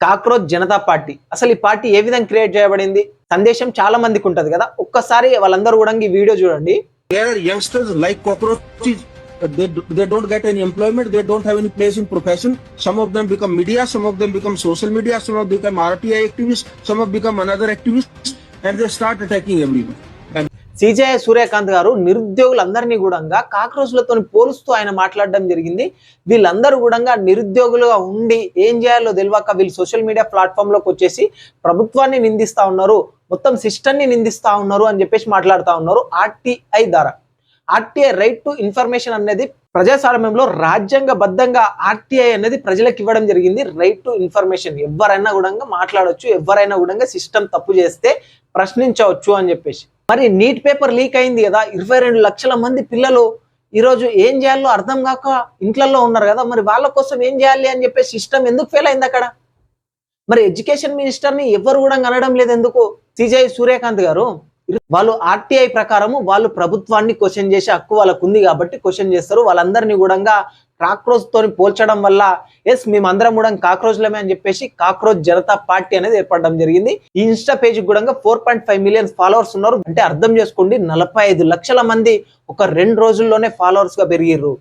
Cockroach Janata party అసలు ఈ party ఏ విధంగా క్రియేట్ చేయబడింది సందేశం చాలా మందికి ఉంటది కదా ఒక్కసారి వాళ్ళందరూ కూడా ఈ వీడియో చూడండి. There are youngsters like cockroaches. They don't get any employment. They don't have any place in profession. Some of them become media. Some of them become social media. Some of them become RTI activists. Some of them become another activists, and they start attacking everyone. CJ Suryakant గారు నిరుద్యోగులందరినీ కూడా కాక్రోచ్లతో పోలుస్తూ ఆయన మాట్లాడడం జరిగింది. వీళ్ళందరూ కూడా నిరుద్యోగులుగా ఉండి ఏం చేయాలో తెలియక వీళ్ళు సోషల్ మీడియా ప్లాట్ఫామ్ లోకి వచ్చేసి ప్రభుత్వాన్ని నిందిస్తా ఉన్నారు, మొత్తం సిస్టమ్ ని నిందిస్తా ఉన్నారు అని చెప్పేసి మాట్లాడుతా ఉన్నారు. ఆర్టీఐ ద్వారా ఆర్టీఐ రైట్ టు ఇన్ఫర్మేషన్ అనేది ప్రజాస్వామ్యంలో రాజ్యాంగబద్ధంగా ఆర్టీఐ అనేది ప్రజలకు ఇవ్వడం జరిగింది. రైట్ టు ఇన్ఫర్మేషన్ ఎవరైనా కూడా మాట్లాడవచ్చు, ఎవరైనా కూడా సిస్టమ్ తప్పు చేస్తే ప్రశ్నించవచ్చు అని చెప్పేసి. మరి నీట్ పేపర్ లీక్ అయింది కదా, 22 లక్షల మంది పిల్లలు ఈరోజు ఏం చేయాలో అర్థం కాక ఇంట్లలో ఉన్నారు కదా, మరి వాళ్ళ కోసం ఏం చేయాలి అని చెప్పేసి సిస్టమ్ ఎందుకు ఫెయిల్ అయింది అక్కడ? మరి ఎడ్యుకేషన్ మినిస్టర్ ని ఎవరు కూడా అనడం లేదు ఎందుకు? సిజే సూర్యకాంత్ గారు వాళ్ళు ఆర్టీఐ ప్రకారము వాళ్ళు ప్రభుత్వాన్ని క్వశ్చన్ చేసే హక్కు వాళ్ళకు ఉంది కాబట్టి క్వశ్చన్ చేస్తారు. వాళ్ళందరినీ కూడా కాక్రోచ్ తోని పోల్చడం వల్ల ఎస్ మేమందరం కూడా కాక్రోచ్లమే అని చెప్పేసి కాక్రోచ్ జనతా పార్టీ అనేది ఏర్పడడం జరిగింది. ఈ ఇన్స్టా పేజ్ కూడా 4.5 మిలియన్ ఫాలోవర్స్ ఉన్నారు. అంటే అర్థం చేసుకోండి 45 లక్షల మంది ఒక 2 రోజుల్లోనే ఫాలోవర్స్ గా పెరిగిర్రు.